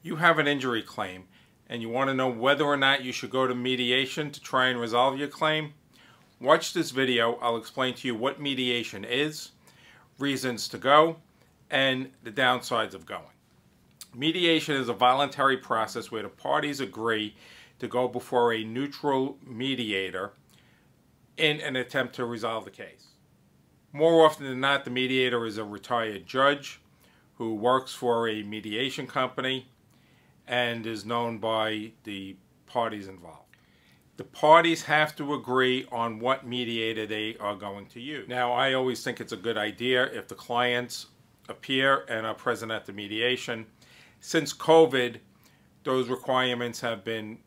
You have an injury claim and you want to know whether or not you should go to mediation to try and resolve your claim? Watch this video. I'll explain to you what mediation is, reasons to go, and the downsides of going. Mediation is a voluntary process where the parties agree to go before a neutral mediator in an attempt to resolve the case. More often than not, the mediator is a retired judge who works for a mediation company and is known by the parties involved. The parties have to agree on what mediator they are going to use. Now, I always think it's a good idea if the clients appear and are present at the mediation. Since COVID, those requirements have been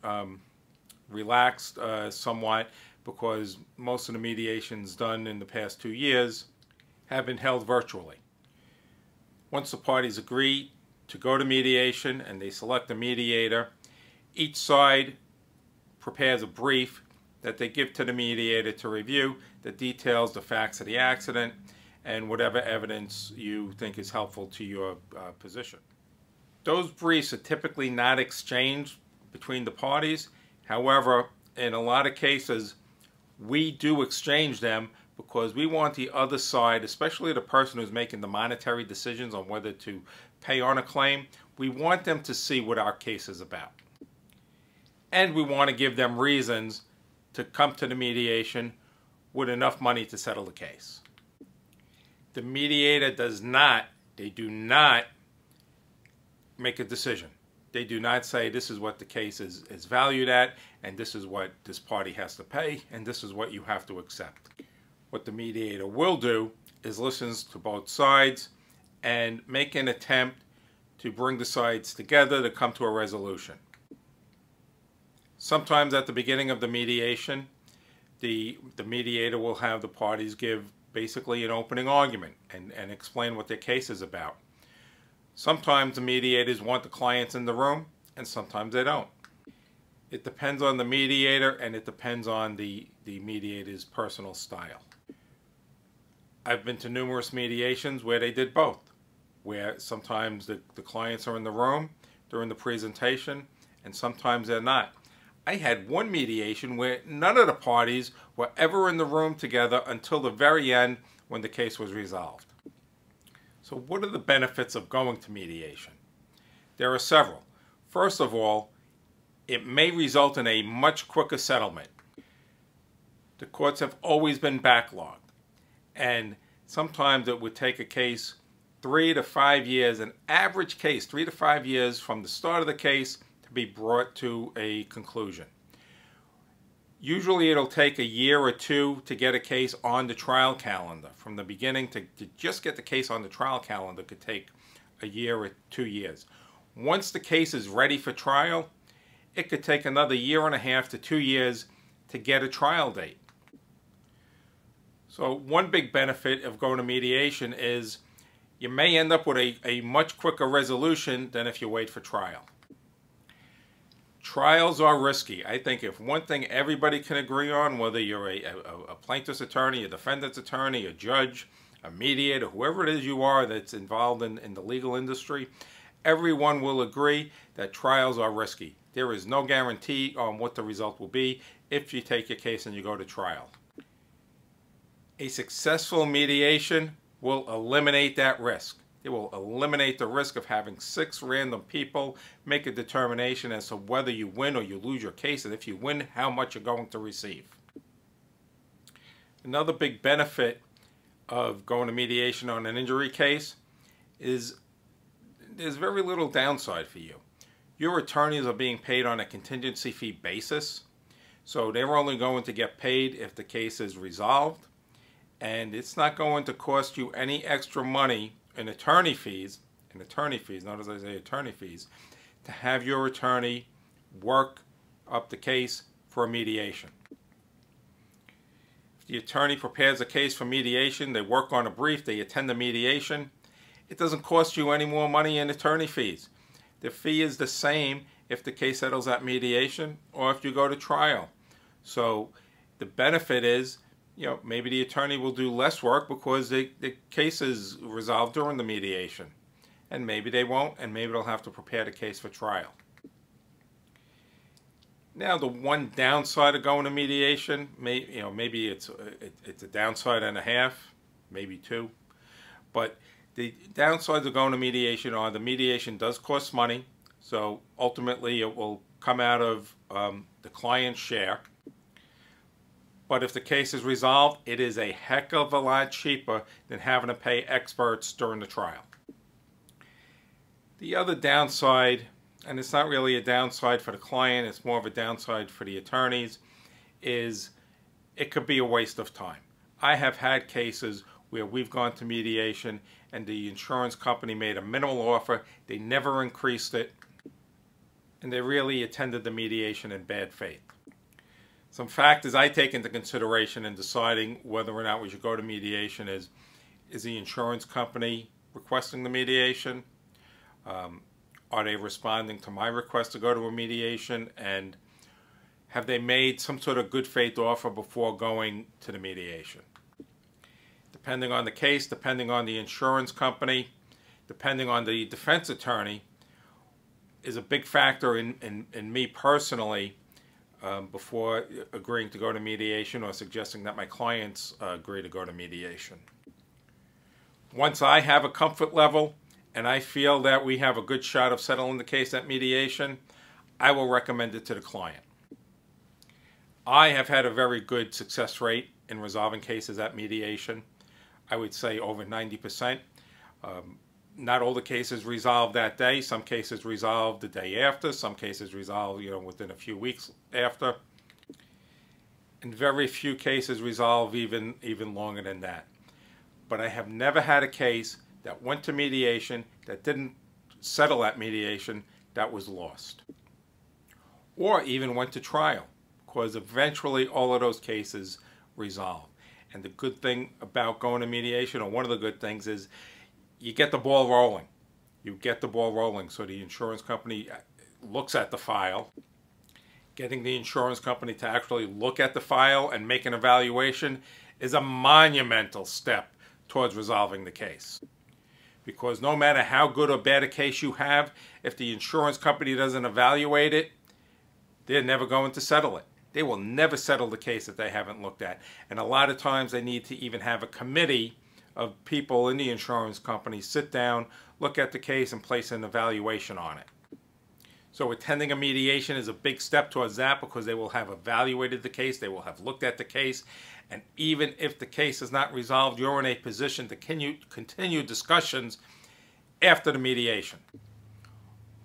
relaxed somewhat because most of the mediations done in the past 2 years have been held virtually. Once the parties agree to go to mediation and they select a mediator, each side prepares a brief that they give to the mediator to review that details the facts of the accident and whatever evidence you think is helpful to your position. Those briefs are typically not exchanged between the parties. However, in a lot of cases, we do exchange them because we want the other side, especially the person who's making the monetary decisions on whether to pay on a claim, we want them to see what our case is about. And we want to give them reasons to come to the mediation with enough money to settle the case. The mediator do not make a decision. They do not say this is what the case is valued at, and this is what this party has to pay, and this is what you have to accept. What the mediator will do is listen to both sides and make an attempt to bring the sides together to come to a resolution. Sometimes at the beginning of the mediation, the mediator will have the parties give basically an opening argument and explain what their case is about. Sometimes the mediators want the clients in the room, and sometimes they don't. It depends on the mediator, and it depends on the mediator's personal style. I've been to numerous mediations where they did both, where sometimes the clients are in the room during the presentation, and sometimes they're not. I had one mediation where none of the parties were ever in the room together until the very end when the case was resolved. So what are the benefits of going to mediation? There are several. First of all, it may result in a much quicker settlement. The courts have always been backlogged, and sometimes it would take a case 3 to 5 years, an average case, 3 to 5 years from the start of the case to be brought to a conclusion. Usually it'll take a year or two to get a case on the trial calendar. From the beginning to just get the case on the trial calendar could take a year or 2 years. Once the case is ready for trial, it could take another 1.5 to 2 years to get a trial date. So one big benefit of going to mediation is you may end up with a much quicker resolution than if you wait for trial. Trials are risky. I think if one thing everybody can agree on, whether you're a plaintiff's attorney, a defendant's attorney, a judge, a mediator, whoever it is you are that's involved in the legal industry, everyone will agree that trials are risky. There is no guarantee on what the result will be if you take your case and you go to trial. A successful mediation will eliminate that risk. It will eliminate the risk of having 6 random people make a determination as to whether you win or you lose your case, and if you win, how much you're going to receive. Another big benefit of going to mediation on an injury case is there's very little downside for you. Your attorneys are being paid on a contingency fee basis, so they're only going to get paid if the case is resolved, and it's not going to cost you any extra money in attorney fees, notice I say attorney fees, to have your attorney work up the case for a mediation. If the attorney prepares a case for mediation, they work on a brief, they attend the mediation, it doesn't cost you any more money in attorney fees. The fee is the same if the case settles at mediation or if you go to trial. So the benefit is, maybe the attorney will do less work because the case is resolved during the mediation. and maybe they won't, and maybe they'll have to prepare the case for trial. Now, the one downside of going to mediation, maybe it's a downside and a half, maybe two, but the downsides of going to mediation are the mediation does cost money, so ultimately it will come out of the client's share. But if the case is resolved, it is a heck of a lot cheaper than having to pay experts during the trial. The other downside, and it's not really a downside for the client, it's more of a downside for the attorneys, is it could be a waste of time. I have had cases where we've gone to mediation and the insurance company made a minimal offer, they never increased it, and they really attended the mediation in bad faith. Some factors I take into consideration in deciding whether or not we should go to mediation is the insurance company requesting the mediation? Are they responding to my request to go to a mediation? And have they made some sort of good faith offer before going to the mediation? Depending on the case, depending on the insurance company, depending on the defense attorney, is a big factor in me personally before agreeing to go to mediation or suggesting that my clients agree to go to mediation. Once I have a comfort level and I feel that we have a good shot of settling the case at mediation, I will recommend it to the client. I have had a very good success rate in resolving cases at mediation. I would say over 90%. Not all the cases resolved that day. Some cases resolved the day after. Some cases resolved, within a few weeks after. And very few cases resolve even longer than that. But I have never had a case that went to mediation that didn't settle at mediation that was lost. Or even went to trial, because eventually all of those cases resolve. And the good thing about going to mediation, or one of the good things, is you get the ball rolling. You get the ball rolling. So the insurance company looks at the file. Getting the insurance company to actually look at the file and make an evaluation is a monumental step towards resolving the case. Because no matter how good or bad a case you have, if the insurance company doesn't evaluate it, they're never going to settle it. They will never settle the case that they haven't looked at. And a lot of times they need to even have a committee of people in the insurance company sit down, look at the case, and place an evaluation on it. So attending a mediation is a big step towards that, because they will have evaluated the case, they will have looked at the case, and even if the case is not resolved, you're in a position to continue discussions after the mediation.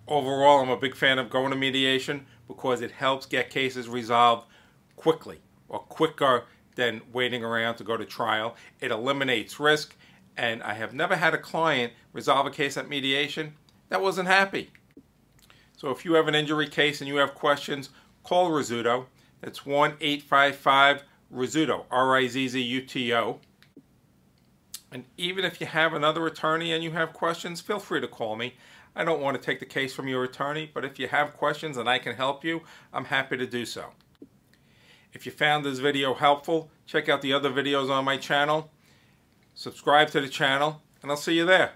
Overall, I'm a big fan of going to mediation because it helps get cases resolved quickly, or quicker than waiting around to go to trial. It eliminates risk, and I have never had a client resolve a case at mediation that wasn't happy. So if you have an injury case and you have questions, call Rizzuto. That's 1-855-RIZZUTO, R-I-Z-Z-U-T-O. And even if you have another attorney and you have questions, feel free to call me. I don't want to take the case from your attorney, but if you have questions and I can help you, I'm happy to do so. If you found this video helpful, check out the other videos on my channel. Subscribe to the channel, and I'll see you there.